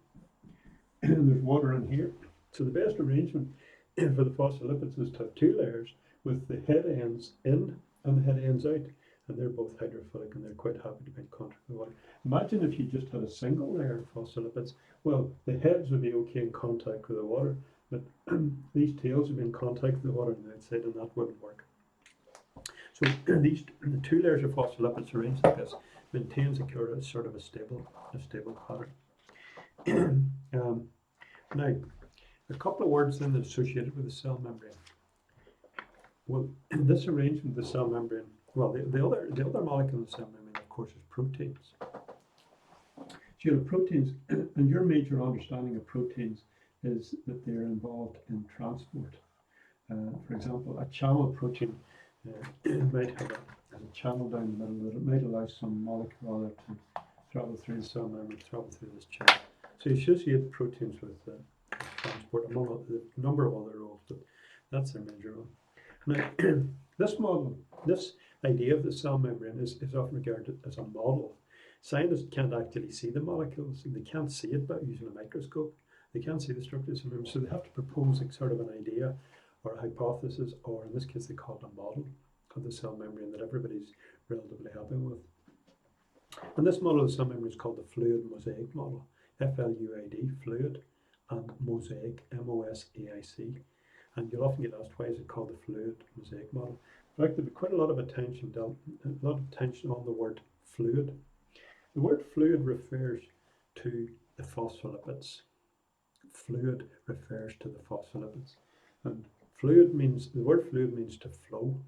and there's water in here. So the best arrangement for the phospholipids is to have two layers with the head ends in and the head ends out, and they're both hydrophilic and they're quite happy to be in contact with water. Imagine if you just had a single layer of phospholipids. Well, the heads would be okay in contact with the water, but these tails would be in contact with the water on the outside, and that wouldn't work. So the two layers of phospholipids arranged like this maintains a sort of a stable pattern. Now, a couple of words then that are associated with the cell membrane. Well, this arrangement of the cell membrane, well, the other molecule in the cell membrane, of course, is proteins. So you have proteins, and your major understanding of proteins is that they're involved in transport. For example, a channel protein might have a channel down the middle that it might allow some molecule to travel through the cell membrane, travel through this channel. So you associate proteins with transport, among a number of other roles, but that's their major role. Now, this idea of the cell membrane is often regarded as a model. Scientists can't actually see the molecules, and they can't see it by using a microscope. They can't see the structure of the cell membrane, so they have to propose a sort of an idea or a hypothesis, or in this case they call it a model of the cell membrane that everybody's relatively happy with. And this model of the cell membrane is called the fluid mosaic model, FLUID, fluid, and mosaic, MOSAIC. And you'll often get asked, why is it called the fluid mosaic model? In fact, there's quite a lot of attention on the word fluid. The word fluid refers to the phospholipids. Fluid refers to the phospholipids. And the word fluid means to flow,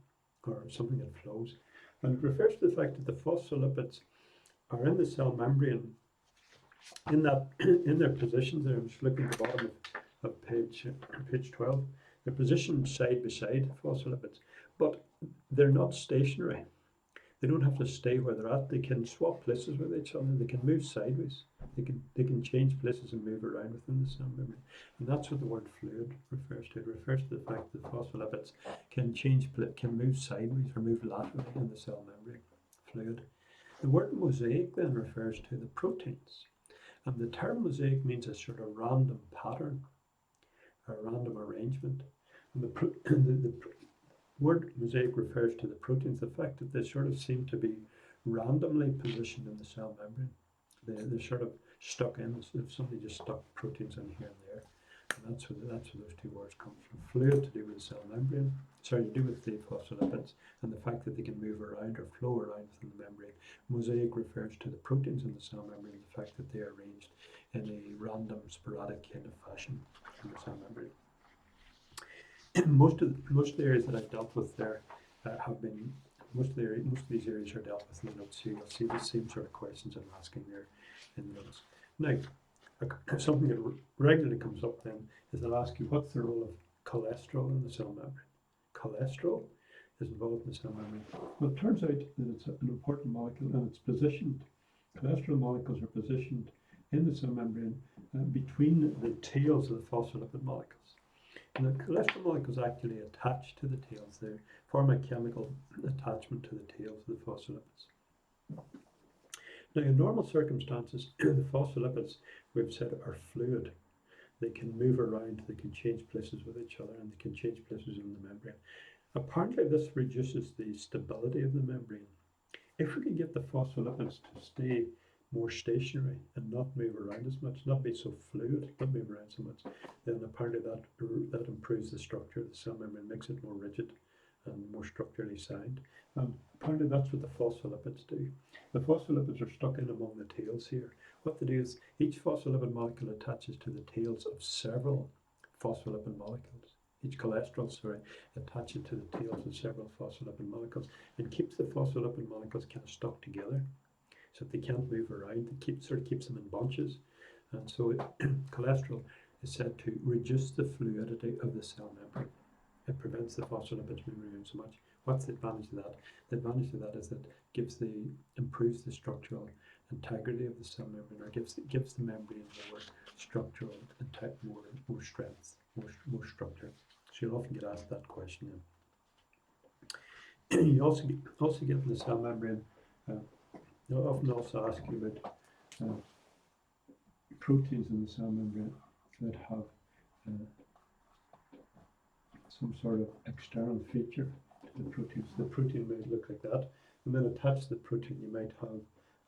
or something that flows. And it refers to the fact that the phospholipids are in the cell membrane in their positions there. I'm just looking at the bottom of page 12. They're positioned side by side, phospholipids, but they're not stationary. They don't have to stay where they're at. They can swap places with each other. They can move sideways. They can change places and move around within the cell membrane. And that's what the word fluid refers to. It refers to the fact that phospholipids can move sideways or move laterally in the cell membrane fluid. The word mosaic then refers to the proteins. And the term mosaic means a sort of random pattern, a random arrangement. And the word mosaic refers to the proteins, the fact that they sort of seem to be randomly positioned in the cell membrane. They're sort of stuck in, as if somebody just stuck proteins in here and there. And that's where those two words come from. Fluid to do with the cell membrane, to do with the phospholipids, and the fact that they can move around or flow around within the membrane. Mosaic refers to the proteins in the cell membrane, the fact that they are arranged in a random, sporadic kind of fashion in the cell membrane. Most of the areas that I've dealt with there have been, most of these areas are dealt with in the notes here. You'll see the same sort of questions I'm asking there in the notes. Now, something that regularly comes up then is I'll ask you, what's the role of cholesterol in the cell membrane? Cholesterol is involved in the cell membrane. Well, it turns out that it's an important molecule and it's positioned, cholesterol molecules are positioned in the cell membrane between the tails of the phospholipid molecules. And the cholesterol molecules actually attach to the tails. They form a chemical attachment to the tails of the phospholipids. Now, in normal circumstances, the phospholipids, we've said, are fluid. They can move around, they can change places with each other, and they can change places in the membrane. Apparently, this reduces the stability of the membrane. If we can get the phospholipids to stay more stationary and not move around as much, not be so fluid, not move around so much, then apparently that improves the structure of the cell membrane, makes it more rigid and more structurally sound. And apparently that's what the phospholipids do. The phospholipids are stuck in among the tails here. What they do is each phospholipid molecule attaches to the tails of several phospholipid molecules. Each cholesterol, attaches to the tails of several phospholipid molecules and keeps the phospholipid molecules kind of stuck together so that they can't move around. It sort of keeps them in bunches. And so cholesterol is said to reduce the fluidity of the cell membrane. It prevents the phospholipids moving around so much. What's the advantage of that? The advantage of that is that improves the structural integrity of the cell membrane, or gives the membrane more structural more strength, more structure. So you'll often get asked that question. You also get in the cell membrane. They'll often also ask you about proteins in the cell membrane that have some sort of external feature to the proteins. The protein might look like that, and then attached to the protein you might have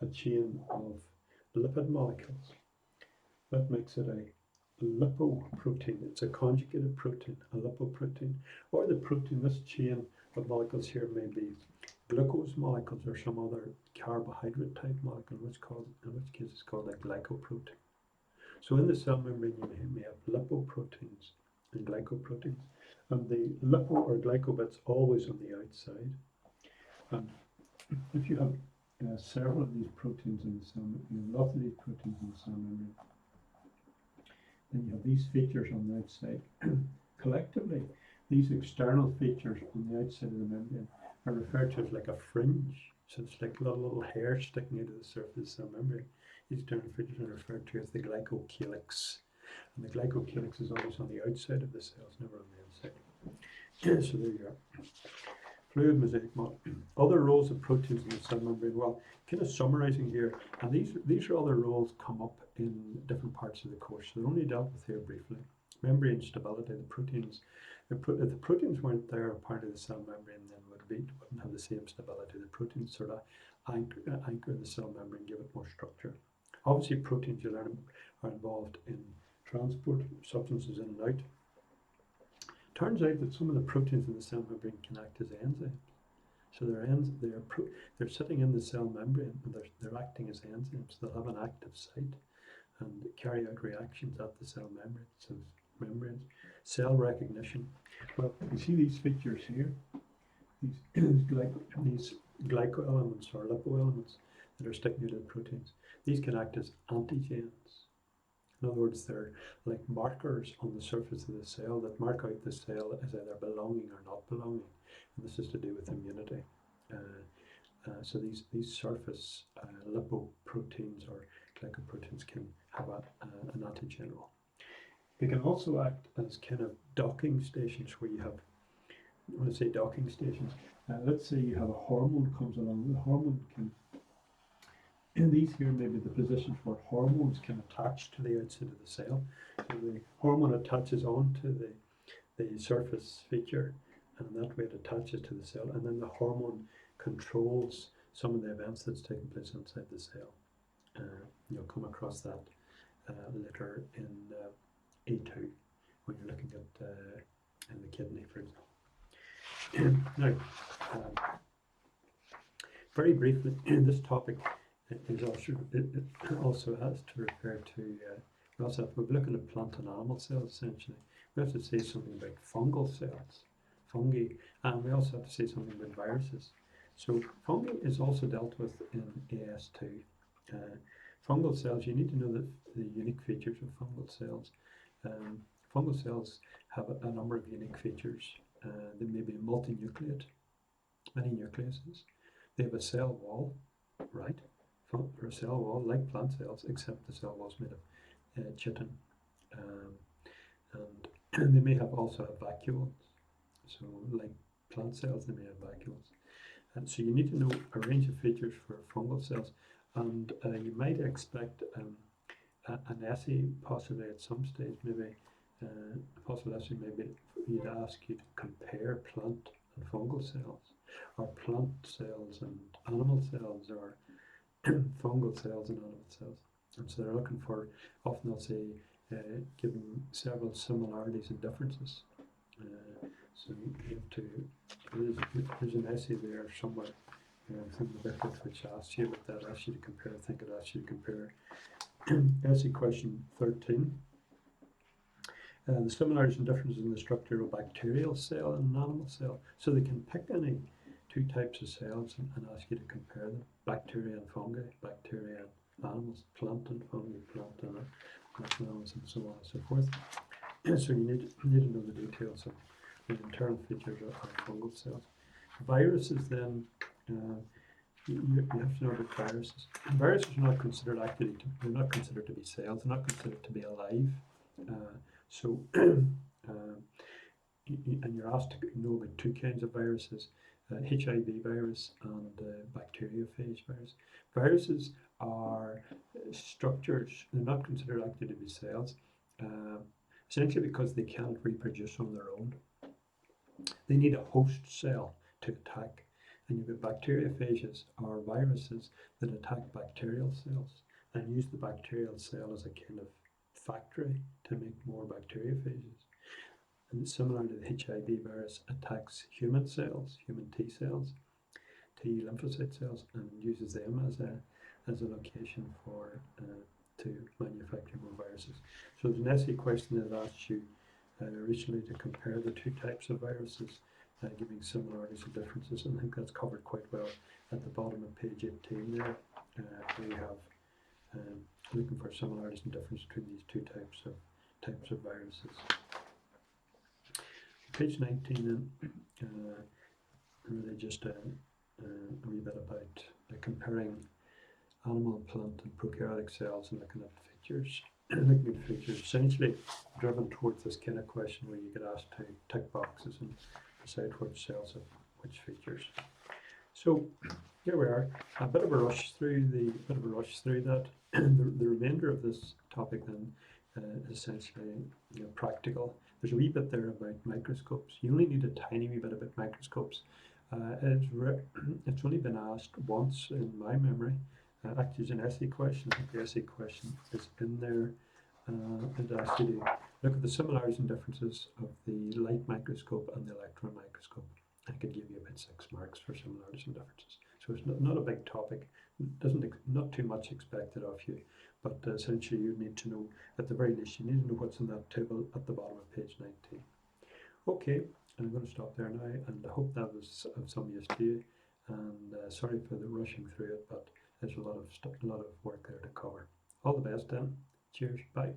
a chain of lipid molecules. That makes it a lipoprotein. It's a conjugated protein, a lipoprotein. Or the protein, this chain of molecules here may be glucose molecules or some other carbohydrate type molecule, in which case it's called a glycoprotein. So in the cell membrane you may have lipoproteins and glycoproteins. And the lipo or glyco bit's always on the outside. And if you have several of these proteins in the cell membrane, lots of these proteins in the cell membrane, then you have these features on the outside. Collectively, these external features on the outside of the membrane are referred to as like a fringe. So it's like little hair sticking out of the surface of the cell membrane. These external features are referred to as the glycocalyx. And the glycocalyx is always on the outside of the cells, never on the inside. So there you are. Fluid mosaic model. Other roles of proteins in the cell membrane. Well, kind of summarizing here, and these are other roles come up in different parts of the course. So they're only dealt with here briefly. Membrane stability. The proteins. If the proteins weren't there, a part of the cell membrane then wouldn't have the same stability. The proteins sort of anchor the cell membrane, give it more structure. Obviously, proteins you learn are involved in transport substances in and out. Turns out that some of the proteins in the cell membrane can act as enzymes. So they're sitting in the cell membrane and they're acting as enzymes. They'll have an active site and carry out reactions at the cell membrane. So membranes, cell recognition. Well, you see these features here. These glycoelements or lipoelements that are sticking out of the proteins. These can act as antigens. In other words, they're like markers on the surface of the cell that mark out the cell as either belonging or not belonging. And this is to do with immunity. So these surface lipoproteins or glycoproteins can have an antigen role. They can also act as kind of docking stations where you have, when I say docking stations, let's say you have a hormone comes along. The hormone can, in these here, maybe the positions where hormones can attach to the outside of the cell. So the hormone attaches onto the surface feature, and in that way it attaches to the cell, and then the hormone controls some of the events that's taking place inside the cell. You'll come across that later in A2 when you're looking at in the kidney, for example. Now, very briefly, this topic is also has to refer to. We're looking at plant and animal cells essentially. We have to say something about fungal cells, fungi, and we also have to say something about viruses. So fungi is also dealt with in AS2. Fungal cells, you need to know the unique features of fungal cells. Fungal cells have a number of unique features. They may be multinucleate, many nucleuses. They have a cell wall, right? Or a cell wall like plant cells, except the cell wall is made of chitin. And they may also have vacuoles. So like plant cells, they may have vacuoles. And so you need to know a range of features for fungal cells. And you might expect an essay possibly at some stage, maybe a possible essay maybe you'd ask you to compare plant and fungal cells, or plant cells and animal cells, or fungal cells and animal cells. And so they're looking for, often they'll say, given several similarities and differences. So you have to, there's an essay there somewhere from the booklet which asks you about that, asks you to compare, I think it asks you to compare. Essay question 13. The similarities and differences in the structure of a bacterial cell and an animal cell. So they can pick any two types of cells and ask you to compare them. Bacteria and fungi, bacteria and animals, plant and fungi, plant and animals, and so on and so forth. So you need to know the details of the internal features of fungal cells. Viruses then, you have to know about viruses. Viruses are not considered they're not considered to be cells, they're not considered to be alive. And you're asked to know about two kinds of viruses, HIV virus and bacteriophage virus. Viruses are structures, they're not considered actually to be cells, essentially because they can't reproduce on their own. They need a host cell to attack. And you've got bacteriophages, or viruses that attack bacterial cells and use the bacterial cell as a kind of factory to make more bacteriophages. And similar to the HIV virus, attacks human cells, human T cells, T lymphocyte cells, and uses them as a location for to manufacture more viruses. So there's an essay question that asks you recently to compare the two types of viruses, giving similarities and differences, and I think that's covered quite well at the bottom of page 18 there, where you have looking for similarities and differences between these two types of viruses. Page 19 then, really just a wee bit about comparing animal, plant and prokaryotic cells and looking at features. Looking at features, essentially driven towards this kind of question where you get asked to tick boxes and decide which cells have which features. So here we are, a bit of a rush through that. The remainder of this topic then is essentially practical. There's a wee bit there about microscopes. You only need a tiny wee bit about microscopes. It's only been asked once in my memory. Actually, it's an essay question. I think the essay question is in there. It asks you to look at the similarities and differences of the light microscope and the electron microscope. I could give you about 6 marks for similarities and differences. So it's not a big topic. Not too much expected of you, but essentially you need to know, at the very least, you need to know what's in that table at the bottom of page 19. Okay, I'm going to stop there now, and I hope that was of some use to you. And sorry for the rushing through it, but there's a lot of work there to cover. All the best then. Cheers. Bye.